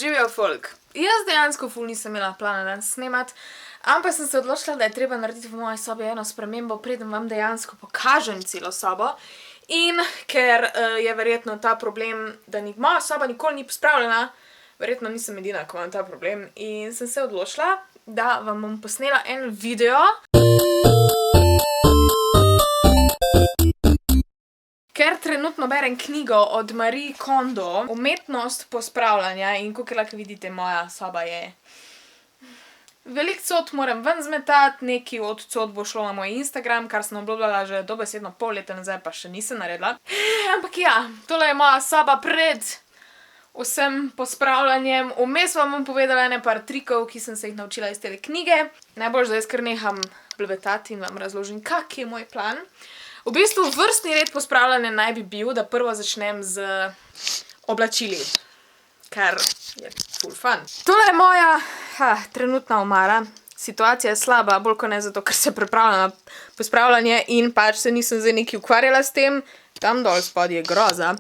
Živijo folk. Jaz dejansko ful nisem imela plana danes snemati, ampak sem se odločila, da je treba narediti v moji sobi eno spremembo, preden vam dejansko pokažem celo sobo. In ker je verjetno ta problem, da moja soba nikoli ni pospravljena, verjetno nisem edina, ko imam ta problem, in sem se odločila, da vam bom posnela en video, ker trenutno berem knjigo od Marie Kondo, Umetnost pospravljanja, in kakor lahko vidite, moja soba je... Veliko cot moram ven zmetati, nekaj od cot bo šlo na moj Instagram, kar sem obljubljala že dobesedno pol leta nazaj, pa še nisem naredila. Ampak ja, tole je moja soba pred vsem pospravljanjem. Vmes vam bom povedala ene par trikov, ki sem se jih naučila iz tele knjige. Najbolj zdaj kar neham blebetati in vam razložim, kak je moj plan. V bistvu vrstni red pospravljanja naj bi bil, da prvo začnem z oblačili, kar je ful fun. Tole je moja trenutna omara. Situacija je slaba, bolj kot ne zato, ker se pripravljam na pospravljanje in pač se nisem zdaj nekaj ukvarjala s tem. Tam dol spodaj je groza.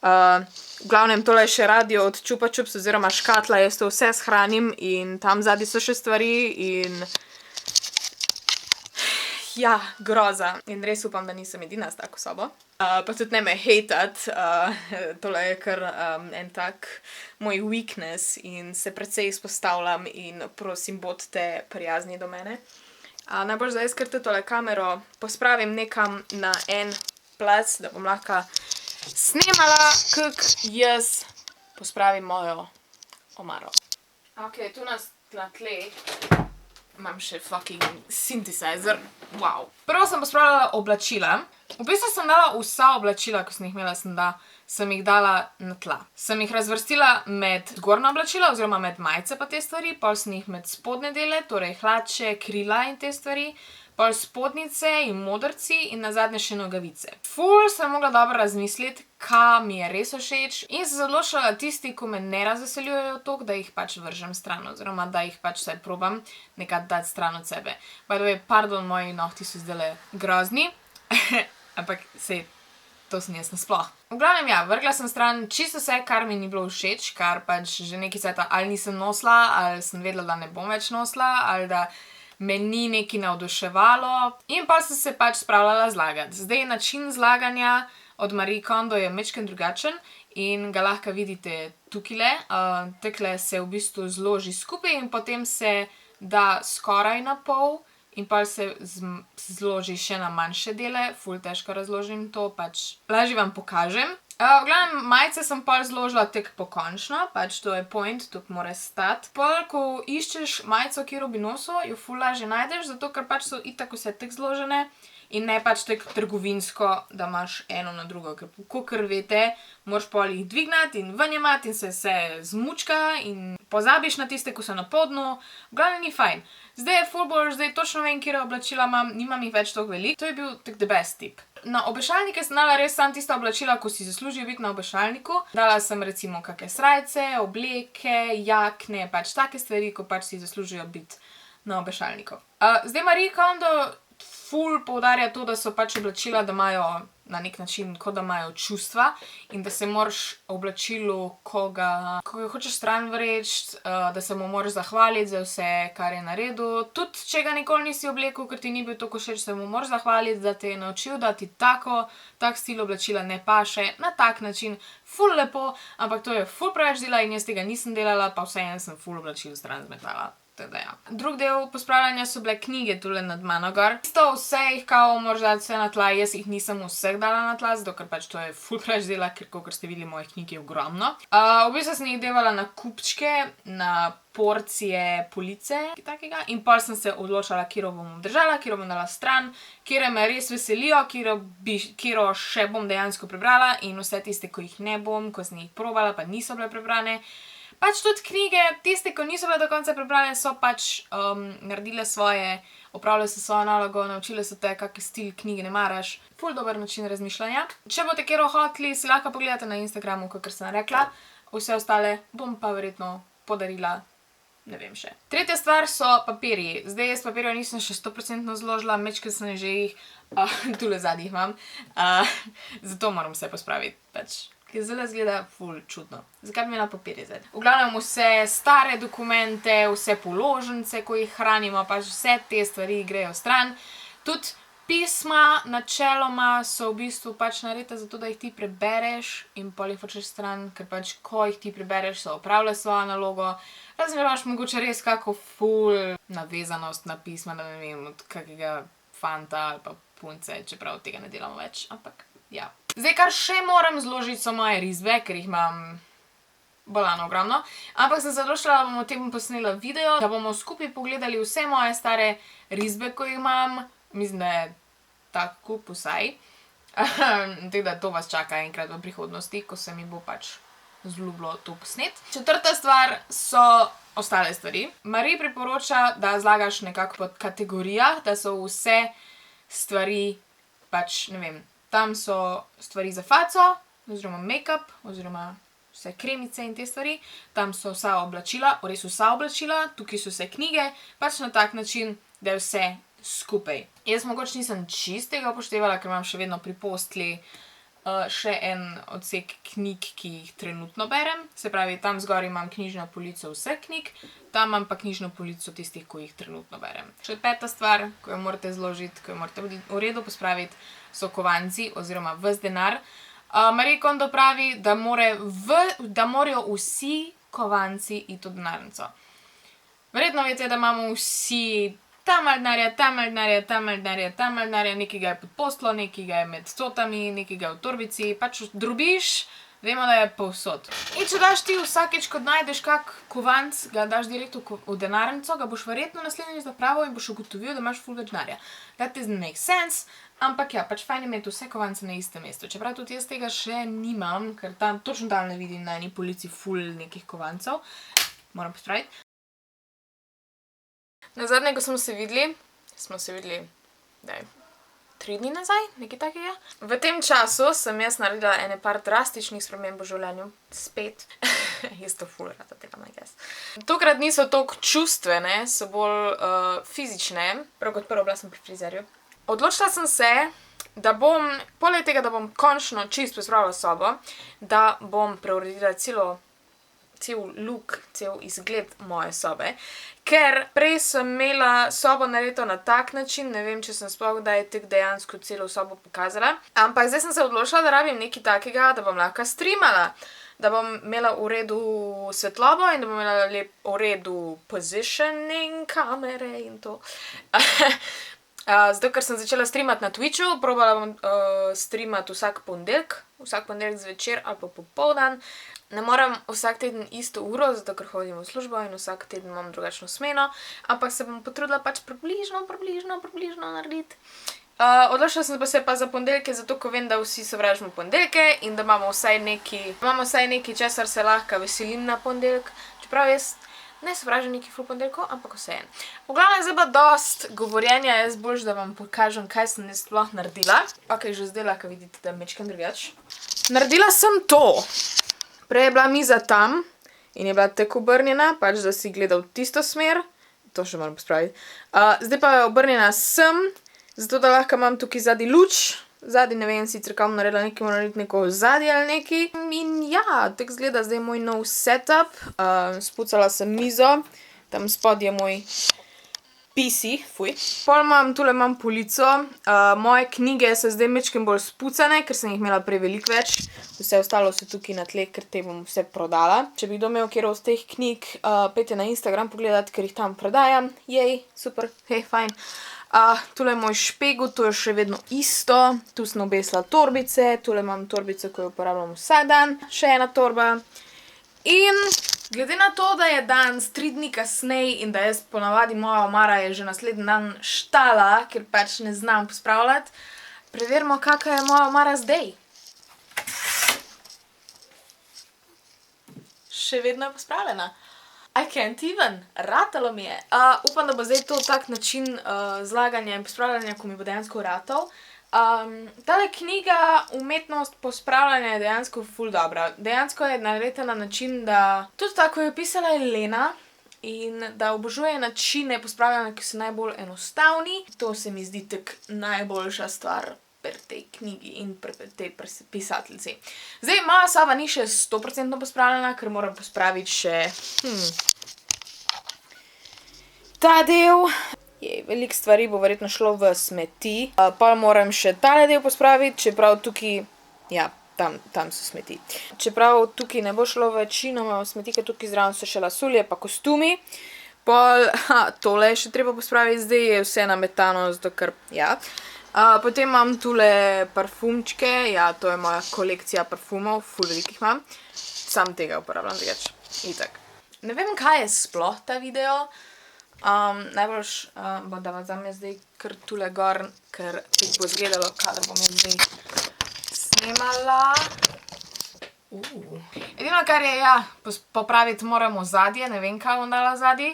V glavnem, tole je še radio od Chupa Chups oziroma škatla, jaz to vse shranim in tam zadaj so še stvari in... Ja, groza. In res upam, da nisem edina s tako sobo. Pa tudi ne me hejtat, tole je kar en tak moj weakness in se precej izpostavljam in prosim, bodite prijazni do mene. Najbolj zdaj skrte tole kamero pospravim nekam na en plac, da bom lahko snemala, kak jaz pospravim mojo omaro. Ok, tu na tle imam še fucking synthesizer. Wow. Prvo sem pospravljala oblačila. V bistvu sem dala vsa oblačila, ko sem jih imela, sem jih dala na tla. Sem jih razvrstila med zgornja oblačila oziroma med majice pa te stvari, pol sem jih med spodnje dele, torej hlače, krila in te stvari, pol spodnice in modrci in nazadnje še nogavice. Ful sem mogla dobro razmisliti, kaj mi je res všeč in se odločila tisti, ko me ne razveseljujejo toliko, da jih pač vržem stran oziroma da jih pač vsaj probam nekaj dati stran od sebe. By the way, pardon, moji nohti so zdajle grozni, ampak sej, to sem jaz nasploh. V glavnem ja, vrgla sem stran čisto vse, kar mi ni bilo všeč, kar pač že nekaj cajta ali nisem nosila, ali sem vedela, da ne bom več nosila, ali da me ni nekaj navduševalo in pa sem se pač spravljala zlagati. Zdaj način zlaganja od Marie Kondo je majčkeno drugačen in ga lahko vidite tukajle. Takle se v bistvu zloži skupaj in potem se da skoraj na pol in pa se zloži še na manjše dele. Ful težko razložim to, pač lažje vam pokažem. V glavnem, majice sem pol zložila tek pokončno, pač to je point, tukaj mora stati. Pol, ko iščeš majico, kjer bi nosil, jo ful lažje najdeš, zato ker pač so itak vse tek zložene in ne pač tek trgovinsko, da imaš eno na drugo, ker kakor veste, moraš pol jih dvignati in ven jemati in se vse zmučka in pozabiš na tiste, ko so na podnu. V glavnem ni fajn. Zdaj je ful bolj, zdaj točno vem, kjer oblačila imam, nimam jih več toliko veliko. To je bil tak the best tip. Na obešalnike sem dala res samo tista oblačila, ko si zaslužijo biti na obešalniku. Dala sem recimo kakšne srajce, obleke, jakne, pač take stvari, ko pač si zaslužijo biti na obešalniku. Zdaj Marie Kondo ful poudarja to, da so pač oblačila, da imajo na nek način, kot da imajo čustva in da se moraš oblačilu, ko ga hočeš stran vreči, da se mu moraš zahvaliti za vse, kar je naredil. Tudi, če ga nikoli nisi oblekel, ker ti ni bil toliko všeč, se mu moraš zahvaliti, da te je naučil, da ti tak stil oblačila ne paše, na tak način, ful lepo, ampak to je ful preveč dela in jaz tega nisem delala, pa vseeno sem ful oblačil stran zmetala. Drug del pospravljanja so bile knjige tule nad mano gor. Isto vse jih kao moraš dati vse na tla, jaz jih nisem vseh dala na tla, zato ker pač to je ful preveč dela, ker kakor ste videli, mojih knjig je ogromno. V bistvu sem jih devala na kupčke, na porcije police, takega, in pol sem se odločala, kjero bom obdržala, kjero bom dala stran, kjere me res veselijo, kjero še bom dejansko prebrala in vse tiste, ko jih ne bom, ko sem jih probala, pa niso bile prebrane. Pač tudi knjige, tiste, ko niso bile do konca prebrane, so pač naredile svoje, opravile so svojo nalogo, naučile so te, kak stil knjige ne maraš. Ful dober način razmišljanja. Če boste kjero hoteli, si lahko pogledate na Instagramu, kakor sem rekla. Vse ostale bom pa verjetno podarila, ne vem še. Tretja stvar so papirji. Zdaj jaz papirja nisem še 100% zložila, majčkeno sem že jih, tule zadnjih imam. Zato moram vse pospraviti, pač ki zdaj izgleda ful čudno. Zakaj bi imela papirje zdaj? V glavnem vse stare dokumente, vse položnice, ko jih hranimo, pač vse te stvari grejo stran. Tudi pisma načeloma so v bistvu pač narejena zato, da jih ti prebereš in pol jih hočeš stran, ker pač ko jih ti prebereš, so opravile svojo nalogo. Razen imaš mogoče res kako ful navezanost na pisma, da ne vem, od kakega fanta ali pa punce, čeprav tega ne delamo več, ampak ja. Zdaj, kar še moram zložiti, so moje risbe, ker jih imam bolano ogromno, ampak sem se odločila, da bomo o tem posnela video, da bomo skupaj pogledali vse moje stare risbe, ko jih imam, mislim, da je tak kup vsaj, tako da to vas čaka enkrat v prihodnosti, ko se mi bo pač zljubilo to posnet. Četrta stvar so ostale stvari. Marie priporoča, da zlagaš nekako po kategorijah, da so vse stvari pač, ne vem, tam so stvari za faco, oziroma make-up, oziroma vse kremice in te stvari, tam so vsa oblačila, res vsa oblačila, tukaj so vse knjige, pač na tak način, da je vse skupaj. Jaz mogoče nisem čistega upoštevala, ker imam še vedno pri postli še en odsek knjig, ki jih trenutno berem. Se pravi, tam zgor imam knjižno polico vseh knjig, tam imam pa knjižno polico tistih, ko jih trenutno berem. Še peta stvar, ko jo morate zložiti, ko jo morate v redu pospraviti, so kovanci oziroma ves denar. Marie Kondo pravi, da morajo vsi kovanci iti v denarnico. Verjetno veste, da imamo vsi tam malo denarja, nekaj ga je pod postlo, nekaj ga je med cotami, nekaj ga je v torbici, pač drobiš, vemo, da je povsod. In če daš ti vsakeč, ko najdeš kak kovanc, ga daš direkt v denarnico, ga boš verjetno naslednjič zapravil in boš ugotovil, da imaš ful več denarja. That doesn't make sense, ampak ja, pač fajn je imeti vse kovance na istem mestu. Čeprav tudi jaz tega še nimam, ker tam točno tam ne vidim na eni polici ful nekih kovancev. Moram pospraviti. Nazadnje, ko smo se videli, daj, 3 dni nazaj, nekaj takega. V tem času sem jaz naredila ene par drastičnih sprememb v življenju. Spet. Jaz to ful rada delam, I guess. Tokrat niso toliko čustvene, so bolj fizične. Prav kot prvo bila sem pri frizerju. Odločila sem se, da bom, poleg tega, da bom končno čisto pospravila sobo, da bom preuredila cel look, cel izgled moje sobe. Ker prej sem imela sobo narejeno na tak način, ne vem, če sem sploh kdaj tako dejansko celo sobo pokazala, ampak zdaj sem se odločila, da rabim nekaj takega, da bom lahko streamala, da bom imela v redu svetlobo in da bom imela v redu positioning kamere in to. Zato, ker sem začela streamati na Twitchu, probala bom streamati vsak ponedeljek zvečer ali pa popoldan. Ne moram vsak teden isto uro, zato ker hodim v službo in vsak teden imam drugačno smeno, ampak se bom potrudila pač približno narediti. Odločila sem se pa za ponedeljke, zato ko vem, da vsi sovražimo ponedeljke in da imamo vsaj nekaj, česar se lahko veselim na ponedeljek. Čeprav jaz ne sovražim nekih ful ponedeljkov, ampak vseeno. V glavnem, zdaj pa dost govorjenja, jaz boljš, da vam pokažem, kaj sem jaz sploh naredila. Ok, že zdaj lahko vidite, da mečkam drugač. Naredila sem to. Prej je bila miza tam in je bila tako obrnjena, pač da si gledal tisto smer, to še moram pospraviti. Zdaj pa je obrnjena sem, zato da lahko imam tukaj zadnji luč, zadnji ne vem sicer kam naredila, nekaj moram narediti neko zadnji ali nekaj. In ja, tako izgleda zdaj moj nov setup, spucala sem mizo, tam spod je moj PC, fuj. Pol tule imam polico, moje knjige so zdaj mečkem bolj spucane, ker sem jih imela prej veliko več. Vse ostalo so tukaj na tleh, ker te bom vse prodala. Če bi kdo imel kjer od teh knjig, pejte na Instagram pogledat, ker jih tam prodajam. Jej, super, hej, fajn. Tule je moj špegel, to je še vedno isto. Tu sem obesila torbice, tule imam torbico, ko jo uporabljam vsak dan. Še ena torba. In glede na to, da je danes 3 dni kasneje in da jaz ponavadi moja omara je že naslednji dan štala, ker pač ne znam pospravljati, preverimo, kakva je moja omara zdaj. Še vedno je pospravljena. I can't even. Ratalo mi je. Upam, da bo zdaj to tak način zlaganja in pospravljanja, ko mi bo dejansko ratal. Tale knjiga Umetnost pospravljanja je dejansko ful dobra. Dejansko je narejena na način, da tudi tako je pisala Elena in da obožuje načine pospravljanja, ki so najbolj enostavni. To se mi zdi tak najboljša stvar pri tej knjigi in pri tej pisateljici. Zdaj, moja soba ni še 100% pospravljena, ker moram pospraviti še ta del. Veliko stvari bo verjetno šlo v smeti. Pa moram še tale del pospraviti, čeprav tukaj, ja, tam so smeti. Čeprav tukaj ne bo šlo večinoma v smeti, ker tukaj zraven so še lasulje pa kostumi. Pol, tole je še treba pospraviti, zdaj je vse nametano, zato ker, ja. Potem imam tule parfumčke, ja, to je moja kolekcija parfumov, ful velikih imam. Sam tega uporabljam drugače, itak. Ne vem, kaj je sploh ta video. Najboljš bo, da vas vzamem zdaj kar tule gor, ker tako bo izgledalo, kadar bom jaz zdaj snemala. Edino, kar je, ja, popraviti moram ozadje, ne vem, kaj bom dala ozadje.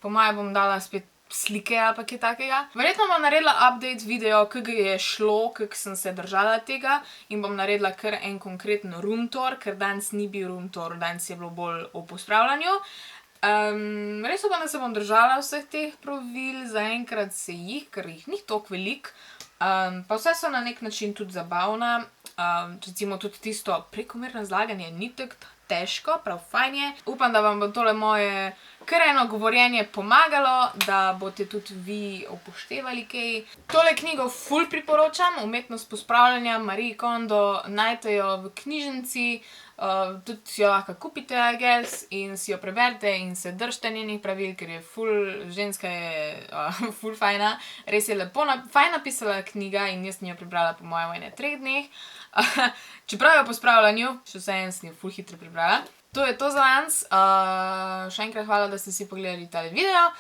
Po moje bom dala spet slike ali pa kaj takega. Verjetno bom naredila update video, kako je šlo, kako sem se držala tega in bom naredila kar en konkreten room tour, ker danes ni bil room tour, danes je bilo bolj o pospravljanju. Res upam, da se bom držala vseh teh pravil, zaenkrat se jih, ker jih ni toliko veliko. Pa vse so na nek način tudi zabavna. Recimo tudi tisto prekomerno zlaganje ni tako težko, prav fajn je. Upam, da vam bo tole moje kar eno govorjenje pomagalo, da boste tudi vi upoštevali kaj. Tole knjigo ful priporočam, Umetnost pospravljanja, Marie Kondo, najdete jo v knjižnici, tudi si jo lahko kupite, I guess, in si jo preberite in se držite njenih pravil, ker je ful, ženska je ful fajna. Res je lepo, fajn napisala knjiga in jaz sem jo prebrala po mojem v 3 dneh. Čeprav je o pospravljanju, še vseeno sem jo ful hitro prebrala. To je to za danes. Še enkrat hvala, da ste si pogledali tale video.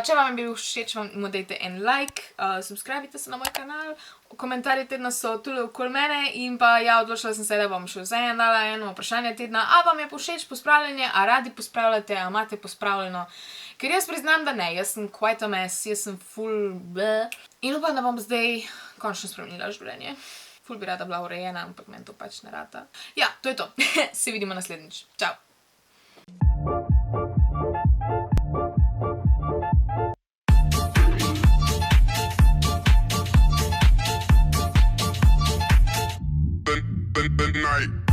Če vam je bil všeč, mu dajte en like, subscribite se na moj kanal, komentarji tedna so tule okoli mene in pa ja, odločila sem se, da bom še vseeno dala eno vprašanje tedna. A vam je všeč pospravljanje, a radi pospravljate, a imate pospravljeno? Ker jaz priznam, da ne, jaz sem quite a mess, jaz sem full bleh. In upam, da bom zdaj končno spremenila življenje. Ful bi rada bila urejena, ampak meni to pač ne rata. Ja, to je to. Se vidimo naslednjič. Čau. Night.